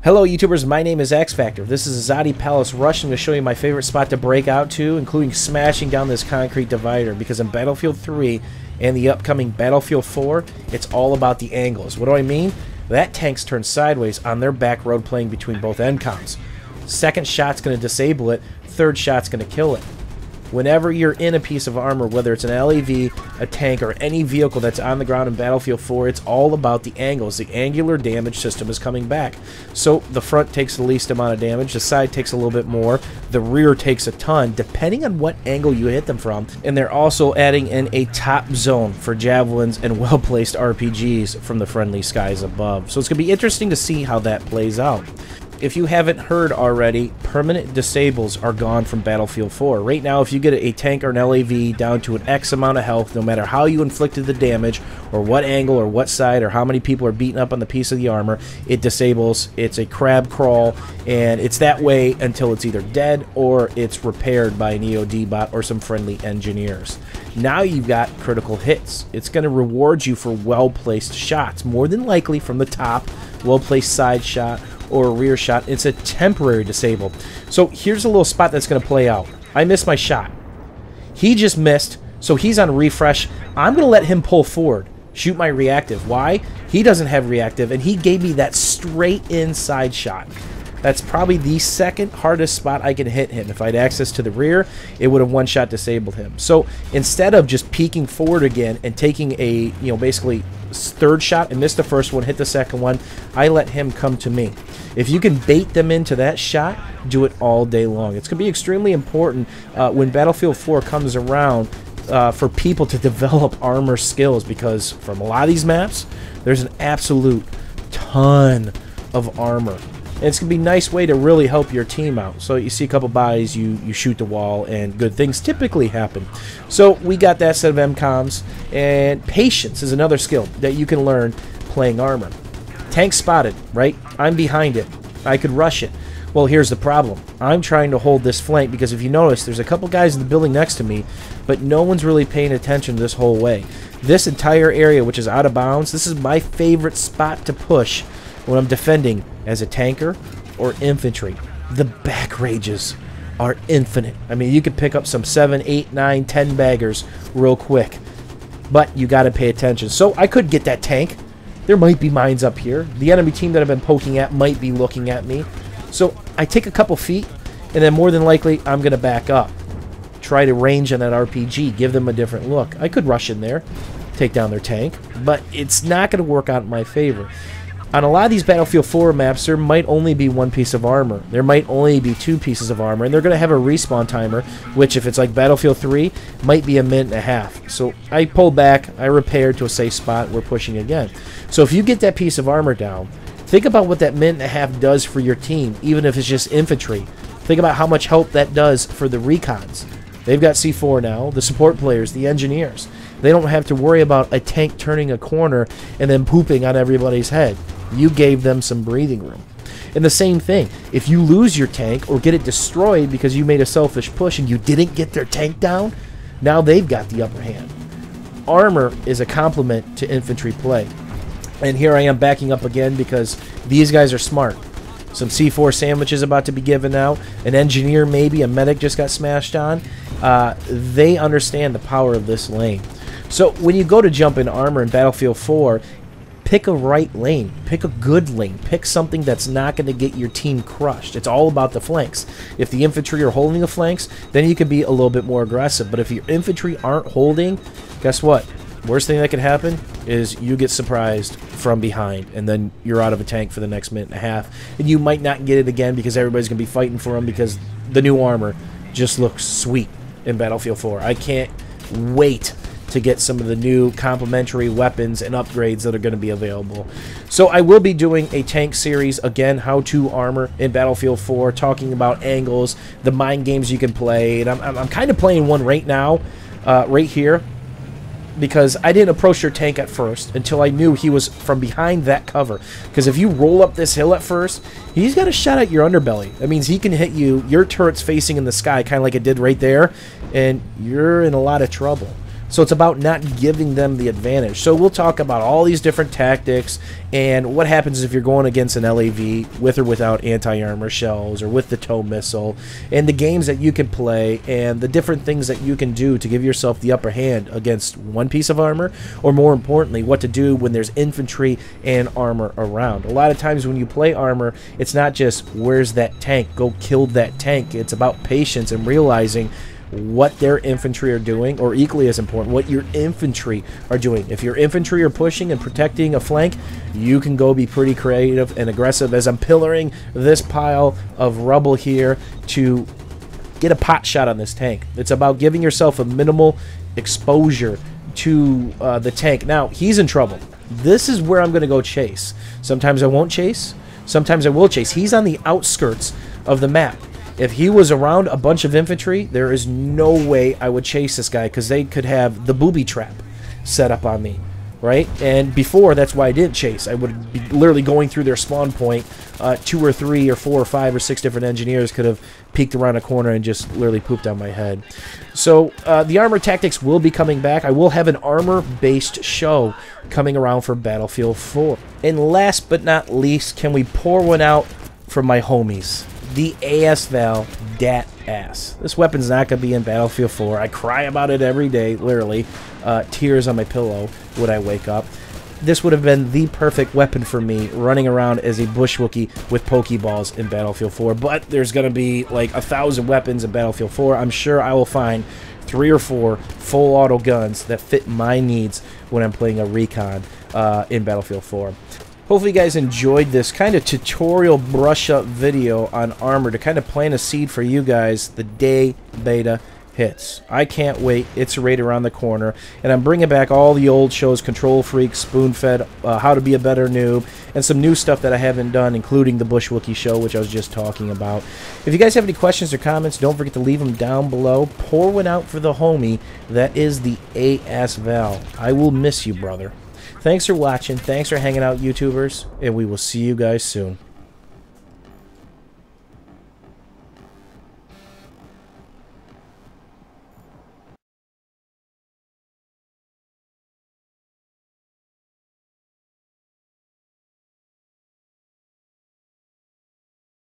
Hello YouTubers, my name is X Factor. This is Azadi Palace Rush. I'm going to show you my favorite spot to break out to, including smashing down this concrete divider, because in Battlefield 3 and the upcoming Battlefield 4, it's all about the angles. What do I mean? That tank's turned sideways on their back road playing between both NCOMs. Second shot's going to disable it, third shot's going to kill it. Whenever you're in a piece of armor, whether it's an LAV, a tank, or any vehicle that's on the ground in Battlefield 4, it's all about the angles. The angular damage system is coming back. So the front takes the least amount of damage, the side takes a little bit more, the rear takes a ton, depending on what angle you hit them from. And they're also adding in a top zone for javelins and well-placed RPGs from the friendly skies above. So it's going to be interesting to see how that plays out. If you haven't heard already, permanent disables are gone from Battlefield 4. Right now, if you get a tank or an LAV down to an X amount of health, no matter how you inflicted the damage, or what angle, or what side, or how many people are beating up on the piece of the armor, it disables. It's a crab crawl, and it's that way until it's either dead or it's repaired by an EOD bot or some friendly engineers. Now you've got critical hits. It's going to reward you for well-placed shots, more than likely from the top, well-placed side shot, or a rear shot. It's a temporary disable. So here's a little spot that's going to play out. I missed my shot. He just missed, so he's on refresh. I'm going to let him pull forward, shoot my reactive. Why? He doesn't have reactive, and he gave me that straight inside shot. That's probably the second hardest spot I can hit him. If I had access to the rear, it would have one-shot disabled him. So instead of just peeking forward again and taking a, basically third shot and miss the first one, hit the second one, I let him come to me. If you can bait them into that shot, do it all day long. It's going to be extremely important when Battlefield 4 comes around for people to develop armor skills, because from a lot of these maps, there's an absolute ton of armor. And it's going to be a nice way to really help your team out. So you see a couple bodies, you shoot the wall, and good things typically happen. So we got that set of MCOMs, and patience is another skill that you can learn playing armor. Tank spotted, right? I'm behind it. I could rush it. Well, here's the problem. I'm trying to hold this flank because if you notice, there's a couple guys in the building next to me, but no one's really paying attention this whole way. This entire area, which is out of bounds, this is my favorite spot to push when I'm defending as a tanker or infantry. The back rages are infinite. I mean, you could pick up some 7, 8, 9, 10 baggers real quick, but you got to pay attention. So I could get that tank. There might be mines up here. The enemy team that I've been poking at might be looking at me. So I take a couple feet, and then more than likely, I'm going to back up. Try to range on that RPG, give them a different look. I could rush in there, take down their tank, but it's not going to work out in my favor. On a lot of these Battlefield 4 maps, there might only be one piece of armor. There might only be two pieces of armor, and they're going to have a respawn timer, which if it's like Battlefield 3, might be a minute and a half. So I pull back, I repair to a safe spot, we're pushing again. So if you get that piece of armor down, think about what that minute and a half does for your team, even if it's just infantry. Think about how much help that does for the recons. They've got C4 now, the support players, the engineers. They don't have to worry about a tank turning a corner and then pooping on everybody's head. You gave them some breathing room. And the same thing, if you lose your tank or get it destroyed because you made a selfish push and you didn't get their tank down, now they've got the upper hand. Armor is a complement to infantry play. And here I am backing up again because these guys are smart. Some C4 sandwiches about to be given out. An engineer, maybe a medic just got smashed on. They understand the power of this lane. So when you go to jump in armor in Battlefield 4, pick a right lane. Pick a good lane. Pick something that's not going to get your team crushed. It's all about the flanks. If the infantry are holding the flanks, then you can be a little bit more aggressive. But if your infantry aren't holding, guess what? Worst thing that could happen is you get surprised from behind, and then you're out of a tank for the next minute and a half. And you might not get it again because everybody's going to be fighting for them because the new armor just looks sweet in Battlefield 4. I can't wait to get some of the new complementary weapons and upgrades that are going to be available. So I will be doing a tank series, again, how-to armor in Battlefield 4, talking about angles, the mind games you can play. And I'm kind of playing one right now, right here, because I didn't approach your tank at first until I knew he was from behind that cover. Because if you roll up this hill at first, he's got a shot at your underbelly. That means he can hit you, your turret's facing in the sky, kind of like it did right there, and you're in a lot of trouble. So it's about not giving them the advantage. So we'll talk about all these different tactics and what happens if you're going against an LAV with or without anti-armor shells or with the tow missile, and the games that you can play and the different things that you can do to give yourself the upper hand against one piece of armor, or more importantly, what to do when there's infantry and armor around. A lot of times when you play armor, it's not just where's that tank, go kill that tank. It's about patience and realizing what their infantry are doing, or equally as important, what your infantry are doing. If your infantry are pushing and protecting a flank, you can go be pretty creative and aggressive, as I'm pillaring this pile of rubble here to get a pot shot on this tank. It's about giving yourself a minimal exposure to the tank. Now, he's in trouble. This is where I'm going to go chase. Sometimes I won't chase. Sometimes I will chase. He's on the outskirts of the map. If he was around a bunch of infantry, there is no way I would chase this guy, because they could have the booby trap set up on me, right? And before, that's why I didn't chase. I would be literally going through their spawn point. 2 or 3 or 4 or 5 or 6 different engineers could have peeked around a corner and just literally pooped on my head. So the armor tactics will be coming back. I will have an armor-based show coming around for Battlefield 4. And last but not least, can we pour one out for my homies? The ASVAL DAT ass. This weapon's not going to be in Battlefield 4. I cry about it every day, literally. Tears on my pillow when I wake up. This would have been the perfect weapon for me, running around as a bush Wookiee with Pokeballs in Battlefield 4. But there's going to be like 1,000 weapons in Battlefield 4. I'm sure I will find 3 or 4 full auto guns that fit my needs when I'm playing a recon in Battlefield 4. Hopefully you guys enjoyed this kind of tutorial brush up video on armor to kind of plant a seed for you guys the day beta hits. I can't wait. It's right around the corner. And I'm bringing back all the old shows, Control Freak, Spoon-Fed, How to Be a Better Noob, and some new stuff that I haven't done, including the Bush Wookiee show, which I was just talking about. If you guys have any questions or comments, don't forget to leave them down below. Pour one out for the homie that is the ASVAL. I will miss you, brother. Thanks for watching. Thanks for hanging out, YouTubers, and we will see you guys soon.